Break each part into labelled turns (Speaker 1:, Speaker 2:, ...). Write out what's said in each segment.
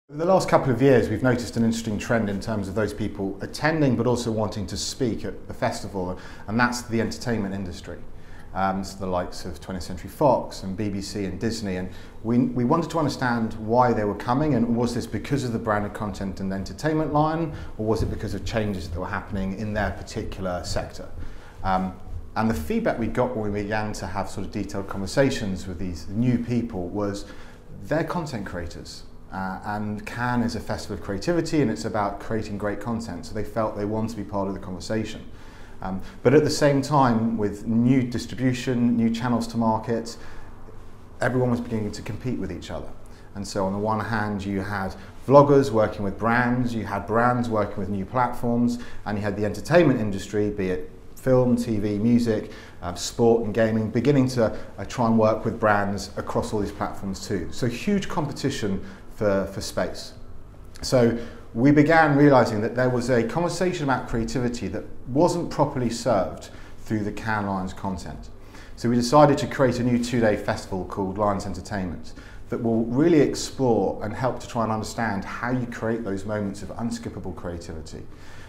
Speaker 1: In the last couple of years, we've noticed an interesting trend in terms of those people attending but also wanting to speak at the festival, and that's the entertainment industry. So the likes of 20th Century Fox and BBC and Disney, and we wanted to understand why they were coming, and was this because of the branded content and entertainment line, or was it because of changes that were happening in their particular sector? And the feedback we got when we began to have sort of detailed conversations with these new people was they're content creators. And Cannes is a festival of creativity, and it's about creating great content, so they felt they wanted to be part of the conversation. But at the same time, with new distribution, new channels to market, everyone was beginning to compete with each other. And so on the one hand, you had vloggers working with brands, you had brands working with new platforms, and you had the entertainment industry, be it film, TV, music, sport and gaming, beginning to try and work with brands across all these platforms too. So huge competition for space. So we began realizing that there was a conversation about creativity that wasn't properly served through the Cannes Lions content. So we decided to create a new two-day festival called Lions Entertainment that will really explore and help to try and understand how you create those moments of unskippable creativity.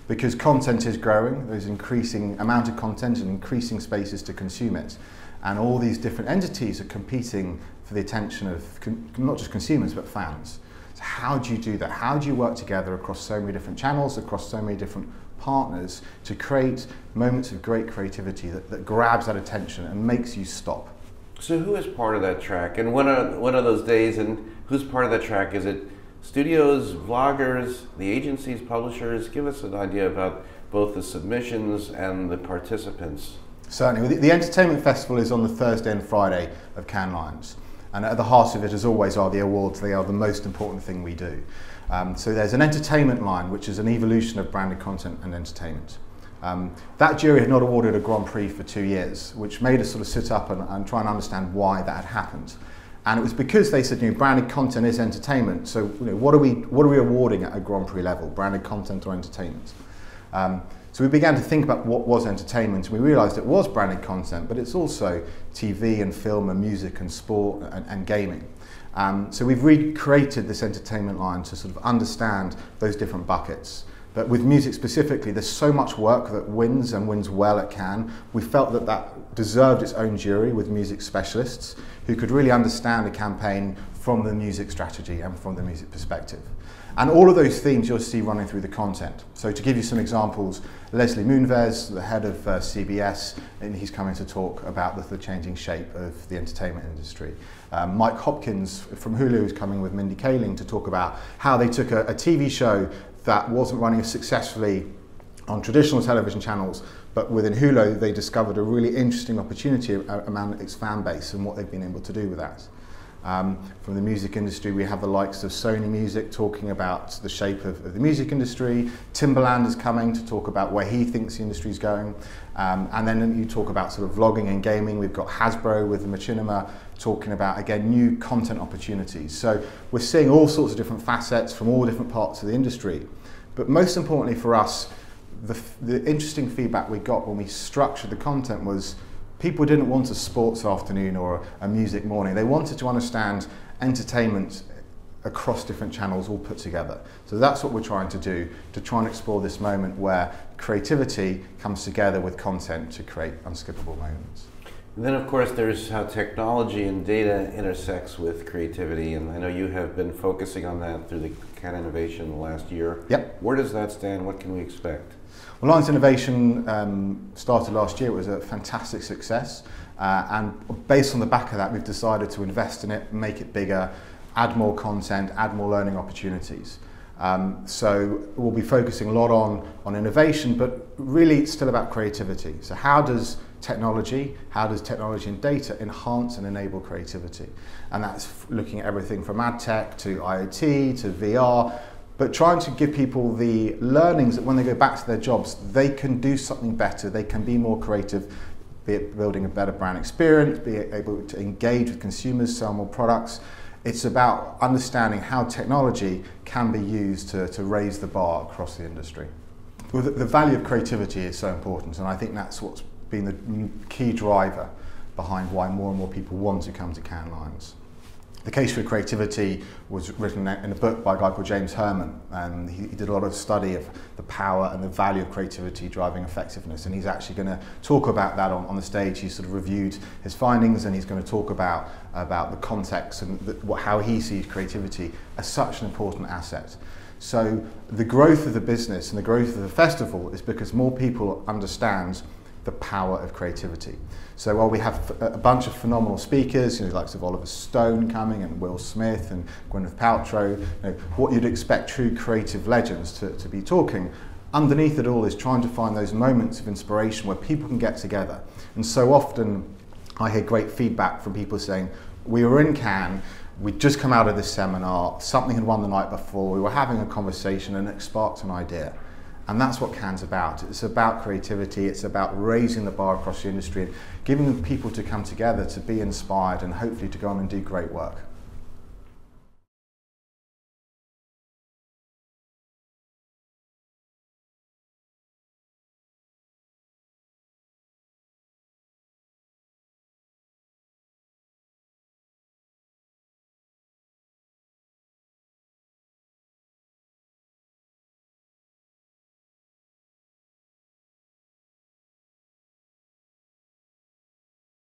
Speaker 1: Because content is growing, there's increasing amount of content and increasing spaces to consume it. And all these different entities are competing for the attention of not just consumers, but fans. So how do you do that? How do you work together across so many different channels, across so many different partners to create moments of great creativity that grabs that attention and makes you stop?
Speaker 2: So who is part of that track? And when are those days, and who's part of that track? Is it studios, vloggers, the agencies, publishers? Give us an idea about both the submissions and the participants.
Speaker 1: Certainly. The Entertainment Festival is on the Thursday and Friday of Cannes Lions. And at the heart of it, as always, are the awards. They are the most important thing we do. So there's an entertainment line, which is an evolution of branded content and entertainment. That jury had not awarded a Grand Prix for 2 years, which made us sort of sit up and try and understand why that had happened. And it was because they said, branded content is entertainment. So, what are we awarding at a Grand Prix level, branded content or entertainment? So we began to think about what was entertainment, and we realised it was branded content, but it's also TV and film and music and sport and gaming. So we've recreated this entertainment line to sort of understand those different buckets. But with music specifically, there's so much work that wins and wins well at Cannes. We felt that that deserved its own jury with music specialists who could really understand a campaign from the music strategy and from the music perspective. And all of those themes you'll see running through the content. So to give you some examples, Leslie Moonves, the head of CBS, and he's coming to talk about the changing shape of the entertainment industry. Mike Hopkins from Hulu is coming with Mindy Kaling to talk about how they took a TV show that wasn't running successfully on traditional television channels, but within Hulu they discovered a really interesting opportunity among its fan base and what they've been able to do with that. From the music industry, we have the likes of Sony Music talking about the shape of the music industry. Timbaland is coming to talk about where he thinks the industry is going. And then you talk about sort of vlogging and gaming. We've got Hasbro with the Machinima talking about, again, new content opportunities. So we're seeing all sorts of different facets from all different parts of the industry. But most importantly for us, the interesting feedback we got when we structured the content was people didn't want a sports afternoon or a music morning. They wanted to understand entertainment across different channels all put together. So that's what we're trying to do, to try and explore this moment where creativity comes together with content to create unskippable moments.
Speaker 2: And then of course there's how technology and data intersects with creativity, and I know you have been focusing on that through the Cannes Innovation the last year.
Speaker 1: Yep.
Speaker 2: Where does that stand? What can we expect?
Speaker 1: Well, Lions Innovation started last year. It was a fantastic success, and based on the back of that, we've decided to invest in it, make it bigger, add more content, add more learning opportunities. So we'll be focusing a lot on innovation, but really it's still about creativity. So how does technology and data enhance and enable creativity? And that's looking at everything from ad tech to IoT to VR, but trying to give people the learnings that when they go back to their jobs, they can do something better, they can be more creative, be it building a better brand experience, be able to engage with consumers, sell more products. It's about understanding how technology can be used to raise the bar across the industry. Well, the value of creativity is so important, and I think that's what's been the key driver behind why more and more people want to come to Cannes Lions. The Case for Creativity was written in a book by a guy called James Herman, and he did a lot of study of the power and the value of creativity driving effectiveness, and he's actually going to talk about that on the stage. He's sort of reviewed his findings, and he's going to talk about the context and how he sees creativity as such an important asset. So the growth of the business and the growth of the festival is because more people understand the power of creativity. So while we have a bunch of phenomenal speakers, like Oliver Stone coming and Will Smith and Gwyneth Paltrow, what you'd expect true creative legends to be talking, underneath it all is trying to find those moments of inspiration where people can get together. And so often I hear great feedback from people saying, we were in Cannes, we'd just come out of this seminar, something had won the night before, we were having a conversation and it sparked an idea. And that's what Cannes about. It's about creativity, it's about raising the bar across the industry and giving people to come together to be inspired and hopefully to go on and do great work.